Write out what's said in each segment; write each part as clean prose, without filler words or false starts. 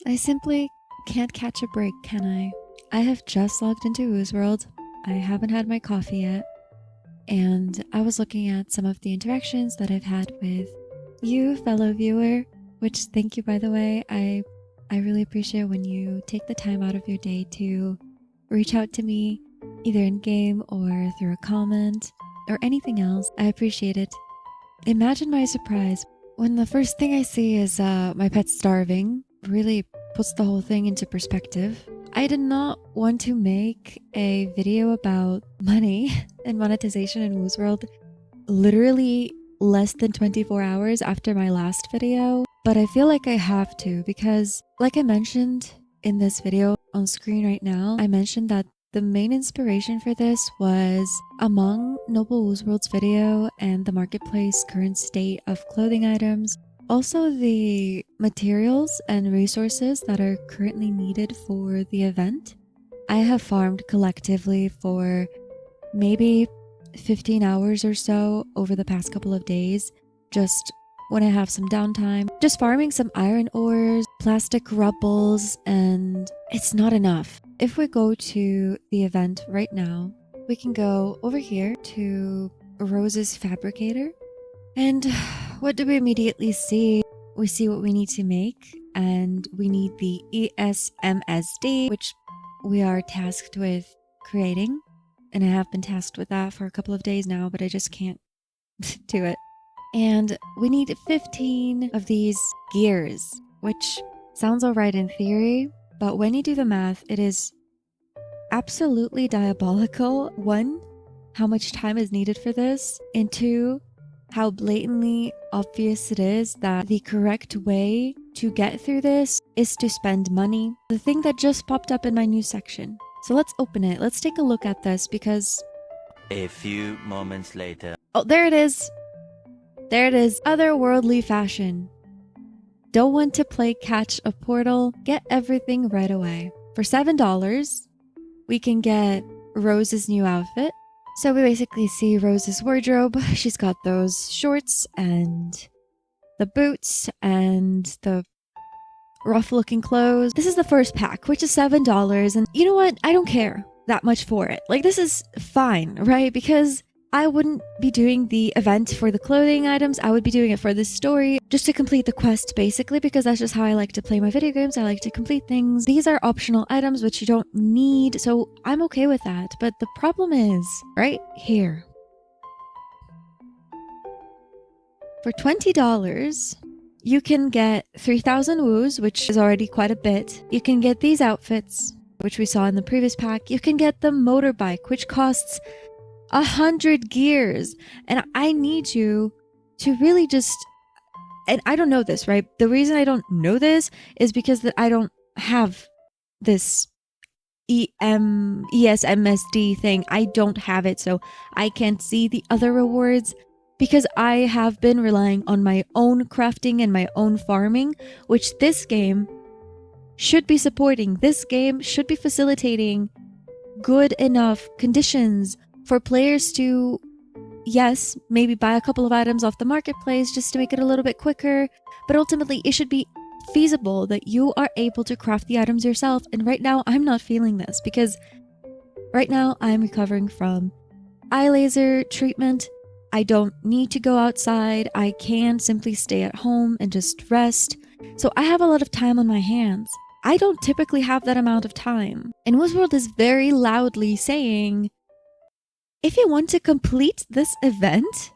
I simply can't catch a break, can I? I have just logged into Woozworld. I haven't had my coffee yet. And I was looking at some of the interactions that I've had with you, fellow viewer, which thank you, by the way. I really appreciate when you take the time out of your day to reach out to me, either in game or through a comment or anything else. I appreciate it. Imagine my surprise when the first thing I see is my pet starving. Really puts the whole thing into perspective. I did not want to make a video about money and monetization in Woozworld literally less than 24 hours after my last video, but I feel like I have to because, like I mentioned in this video on screen right now, I mentioned that the main inspiration for this was among Noble Woozworld's video and the marketplace current state of clothing items. Also, the materials and resources that are currently needed for the event. I have farmed collectively for maybe 15 hours or so over the past couple of days, just when I have some downtime. Just farming some iron ores, plastic rubbles, and it's not enough. If we go to the event right now, we can go over here to Rose's Fabricator. And what do we immediately see? We see what we need to make, and we need the ESMSD, which we are tasked with creating. And I have been tasked with that for a couple of days now, but I just can't do it. And we need 15 of these gears, which sounds alright in theory, but when you do the math, it is absolutely diabolical. One, how much time is needed for this, and two, how blatantly obvious it is that the correct way to get through this is to spend money. The thing that just popped up in my news section. So let's open it. Let's take a look at this because... A few moments later. Oh, there it is. There it is. Otherworldly fashion. Don't want to play catch a portal? Get everything right away. For $7, we can get Rose's new outfit. So we basically see Rose's wardrobe. She's got those shorts and the boots and the rough looking clothes. This is the first pack, which is $7. And you know what? I don't care that much for it. Like, this is fine, right? Because I wouldn't be doing the event for the clothing items. I would be doing it for the story, just to complete the quest, basically, because that's just how I like to play my video games. I like to complete things. These are optional items which you don't need, so I'm okay with that. But the problem is right here. For $20, you can get 3,000 woos, which is already quite a bit. You can get these outfits, which we saw in the previous pack. You can get the motorbike, which costs 100 gears. And I need you to really just... And I don't know this, right? The reason I don't know this is because that I don't have this ESMSD thing. I don't have it, so I can't see the other rewards because I have been relying on my own crafting and my own farming, which this game should be supporting. This game should be facilitating good enough conditions for players to, yes, maybe buy a couple of items off the marketplace just to make it a little bit quicker, but ultimately it should be feasible that you are able to craft the items yourself. And right now I'm not feeling this because right now I'm recovering from eye laser treatment. I don't need to go outside. I can simply stay at home and just rest. So I have a lot of time on my hands. I don't typically have that amount of time. And Woozworld is very loudly saying, if you want to complete this event,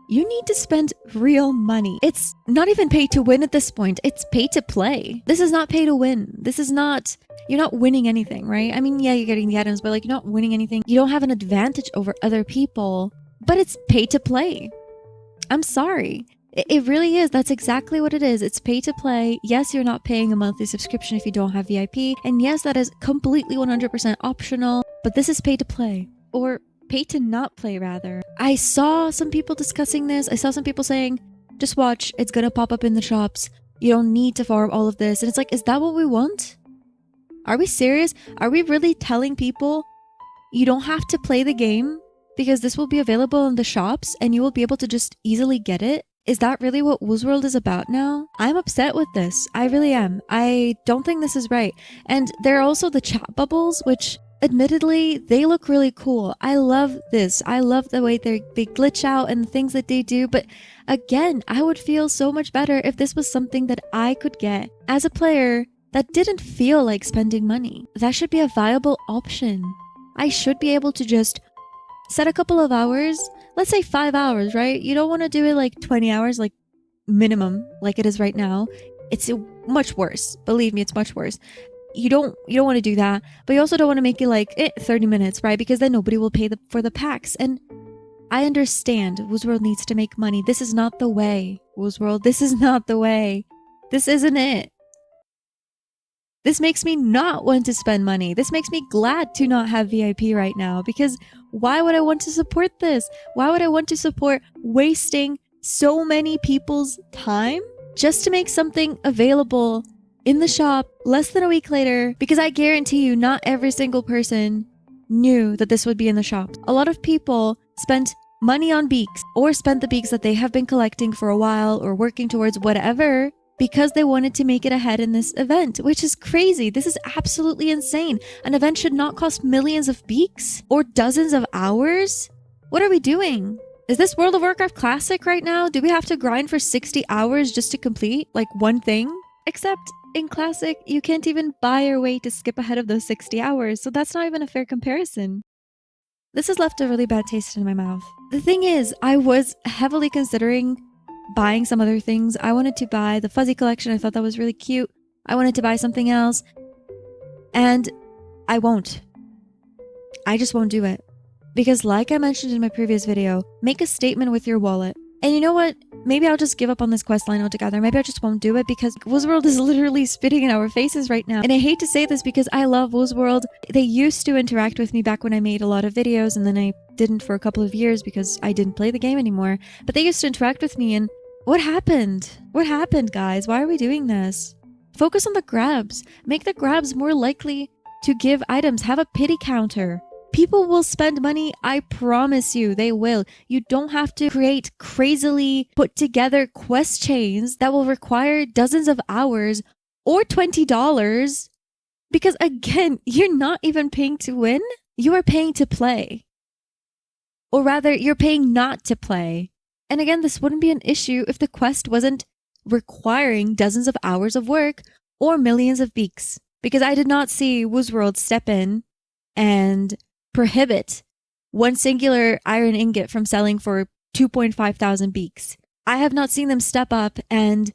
you need to spend real money. It's not even pay to win at this point. It's pay to play. This is not pay to win. This is not... You're not winning anything, right? I mean, yeah, you're getting the items, but like, you're not winning anything. You don't have an advantage over other people, but it's pay to play. I'm sorry. It really is. That's exactly what it is. It's pay to play. Yes, you're not paying a monthly subscription if you don't have VIP. And yes, that is completely 100% optional, but this is pay to play. Or pay to not play, rather. I saw some people discussing this. I saw some people saying, just watch, it's gonna pop up in the shops. You don't need to farm all of this. And it's like, is that what we want? Are we serious? Are we really telling people you don't have to play the game because this will be available in the shops and you will be able to just easily get it? Is that really what Woozworld is about now? I'm upset with this. I really am. I don't think this is right. And there are also the chat bubbles, which admittedly, they look really cool. I love this. I love the way they glitch out and the things that they do. But again, I would feel so much better if this was something that I could get as a player that didn't feel like spending money. That should be a viable option. I should be able to just set a couple of hours, let's say 5 hours, right? You don't want to do it like 20 hours, like minimum, like it is right now. It's much worse. Believe me, it's much worse. You don't want to do that, but you also don't want to make it like 30 minutes, right? Because then nobody will pay for the packs. And I understand Woozworld needs to make money. This is not the way, Woozworld. This is not the way. This isn't it. This makes me not want to spend money. This makes me glad to not have VIP right now, because why would I want to support this? Why would I want to support wasting so many people's time just to make something available in the shop less than a week later? Because I guarantee you, not every single person knew that this would be in the shop. A lot of people spent money on beaks, or spent the beaks that they have been collecting for a while or working towards whatever, because they wanted to make it ahead in this event, which is crazy. This is absolutely insane. An event should not cost millions of beaks or dozens of hours. What are we doing? Is this World of Warcraft Classic right now? Do we have to grind for 60 hours just to complete like one thing? Except in Classic, you can't even buy your way to skip ahead of those 60 hours, so that's not even a fair comparison. This has left a really bad taste in my mouth. The thing is, I was heavily considering buying some other things. I wanted to buy the fuzzy collection. I thought that was really cute. I wanted to buy something else. And I won't. I just won't do it. Because like I mentioned in my previous video, make a statement with your wallet. And you know what? Maybe I'll just give up on this quest line altogether. Maybe I just won't do it, because Woozworld is literally spitting in our faces right now. And I hate to say this because I love Woozworld. They used to interact with me back when I made a lot of videos, and then I didn't for a couple of years because I didn't play the game anymore. But they used to interact with me, and what happened? What happened, guys? Why are we doing this? Focus on the grabs. Make the grabs more likely to give items. Have a pity counter. People will spend money, I promise you, they will. You don't have to create crazily put together quest chains that will require dozens of hours or $20. Because again, you're not even paying to win. You are paying to play. Or rather, you're paying not to play. And again, this wouldn't be an issue if the quest wasn't requiring dozens of hours of work or millions of beaks. Because I did not see Woozworld step in and prohibit one singular iron ingot from selling for 2,500 beaks. I have not seen them step up and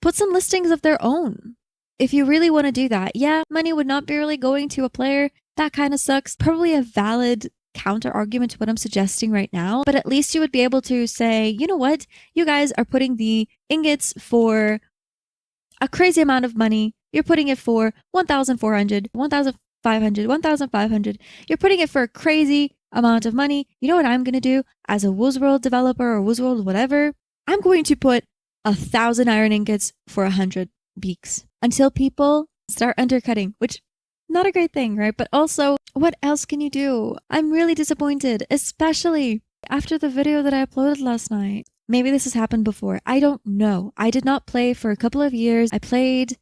put some listings of their own. If you really want to do that, yeah, money would not be really going to a player. That kind of sucks. Probably a valid counter argument to what I'm suggesting right now, but at least you would be able to say, you know what, you guys are putting the ingots for a crazy amount of money. You're putting it for 1,400, 1,500, 1,500. You're putting it for a crazy amount of money. You know what I'm going to do as a Woozworld developer or Woozworld whatever? I'm going to put 1,000 iron ingots for 100 beaks until people start undercutting, which not a great thing, right? But also, what else can you do? I'm really disappointed, especially after the video that I uploaded last night. Maybe this has happened before. I don't know. I did not play for a couple of years. I played,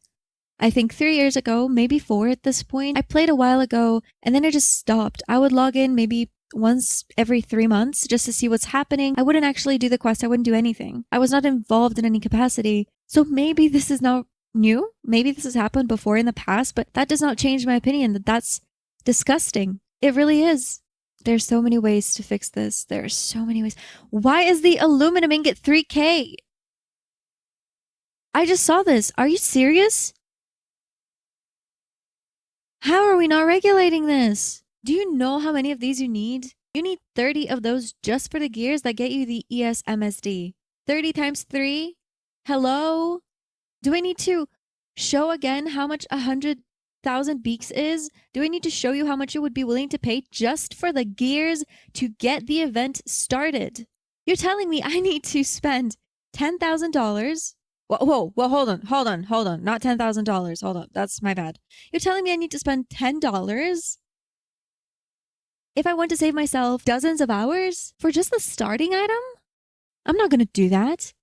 I think 3 years ago, maybe 4 at this point. I played a while ago and then I just stopped. I would log in maybe once every 3 months just to see what's happening. I wouldn't actually do the quest. I wouldn't do anything. I was not involved in any capacity. So maybe this is not new. Maybe this has happened before in the past, but that does not change my opinion that that's disgusting. It really is. There's so many ways to fix this. There are so many ways. Why is the aluminum ingot 3K? I just saw this. Are you serious? How are we not regulating this? Do you know how many of these you need? You need 30 of those just for the gears that get you the ESMSD. 30 times 3? Hello? Do I need to show again how much 100,000 beaks is? Do I need to show you how much you would be willing to pay just for the gears to get the event started? You're telling me I need to spend $10,000? Whoa, hold on. Not $10,000. Hold on, that's my bad. You're telling me I need to spend $10 if I want to save myself dozens of hours for just the starting item? I'm not going to do that.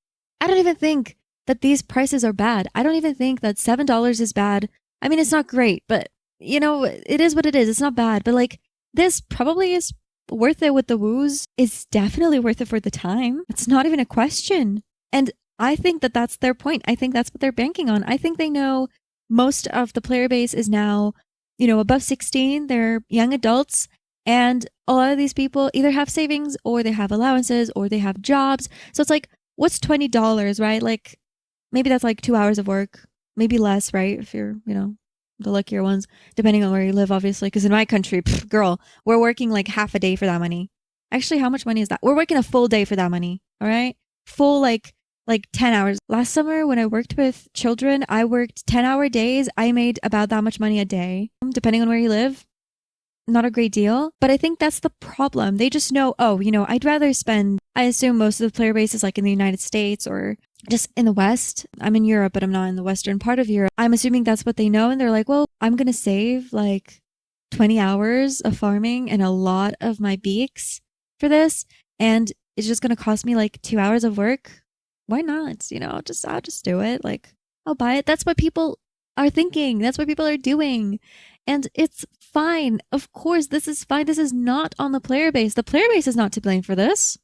I don't even think that these prices are bad. I don't even think that $7 is bad. I mean, it's not great, but you know, it is what it is. It's not bad, but like this probably is worth it with the woos. It's definitely worth it for the time. It's not even a question. And I think that that's their point. I think that's what they're banking on. I think they know most of the player base is now, you know, above 16. They're young adults. And a lot of these people either have savings or they have allowances or they have jobs. So it's like, what's $20, right? Like maybe that's like 2 hours of work, maybe less, right? If you're, you know, the luckier ones, depending on where you live, obviously. Because in my country, girl, we're working like half a day for that money. Actually, how much money is that? We're working a full day for that money. All right, full like 10 hours. Last summer when I worked with children, I worked 10-hour days. I made about that much money a day, depending on where you live. Not a great deal, but I think that's the problem. They just know, oh, you know, I'd rather spend, I assume most of the player base is like in the United States or just in the West. I'm in Europe, but I'm not in the Western part of Europe. I'm assuming that's what they know. And they're like, well, I'm going to save like 20 hours of farming and a lot of my beaks for this. And it's just going to cost me like 2 hours of work. Why not? You know, I'll just do it. Like, I'll buy it. That's what people are thinking. That's what people are doing. And it's fine. Of course, this is fine. This is not on the player base. The player base is not to blame for this.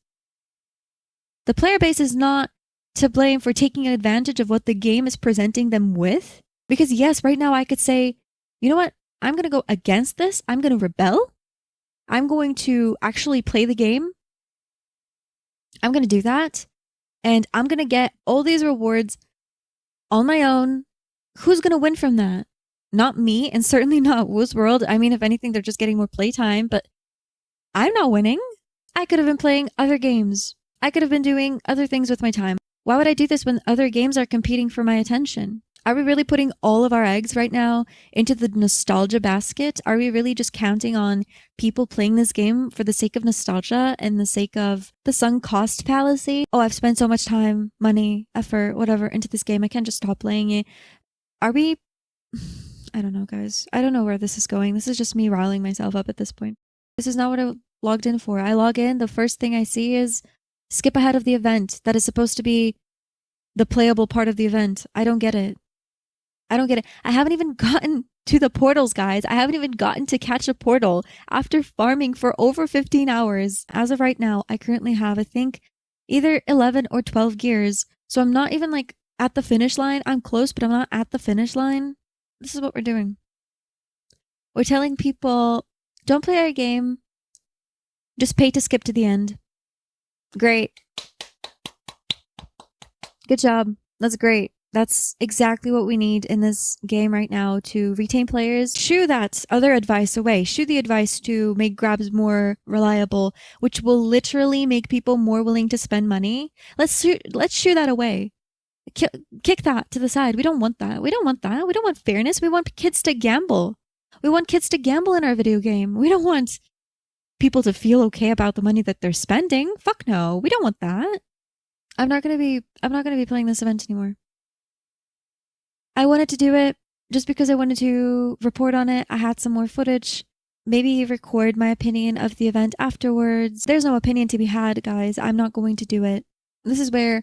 The player base is not to blame for taking advantage of what the game is presenting them with. Because yes, right now I could say, you know what? I'm going to go against this. I'm going to rebel. I'm going to actually play the game. I'm going to do that. And I'm going to get all these rewards on my own. Who's going to win from that? Not me, and certainly not Woozworld. I mean, if anything, they're just getting more playtime, but I'm not winning. I could have been playing other games. I could have been doing other things with my time. Why would I do this when other games are competing for my attention? Are we really putting all of our eggs right now into the nostalgia basket? Are we really just counting on people playing this game for the sake of nostalgia and the sake of the sunk cost fallacy? Oh, I've spent so much time, money, effort, whatever into this game. I can't just stop playing it. Are we... I don't know, guys. I don't know where this is going. This is just me riling myself up at this point. This is not what I logged in for. I log in, the first thing I see is skip ahead of the event. That is supposed to be the playable part of the event. I don't get it. I don't get it. I haven't even gotten to the portals, guys. I haven't even gotten to catch a portal after farming for over 15 hours. As of right now, I currently have, I think, either 11 or 12 gears. So I'm not even like at the finish line. I'm close, but I'm not at the finish line. This is what we're doing. We're telling people, don't play our game. Just pay to skip to the end. Great. Good job. That's great. That's exactly what we need in this game right now to retain players. Shoo that other advice away. Shoo the advice to make grabs more reliable, which will literally make people more willing to spend money. Let's shoo that away. Kick that to the side. We don't want that. We don't want that. We don't want fairness. We want kids to gamble. We want kids to gamble in our video game. We don't want people to feel okay about the money that they're spending. Fuck no. We don't want that. I'm not going to be playing this event anymore. I wanted to do it just because I wanted to report on it. I had some more footage. Maybe record my opinion of the event afterwards. There's no opinion to be had, guys. I'm not going to do it. This is where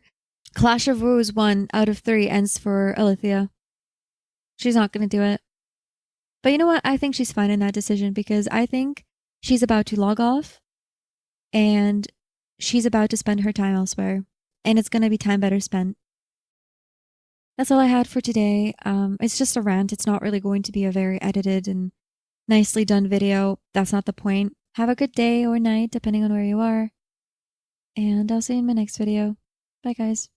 Clash of Woos 1 out of 3 ends for Alithia. She's not going to do it. But you know what? I think she's fine in that decision because I think she's about to log off and she's about to spend her time elsewhere. And it's going to be time better spent. That's all I had for today. It's just a rant. It's not really going to be a very edited and nicely done video. That's not the point. Have a good day or night, depending on where you are. And I'll see you in my next video. Bye, guys.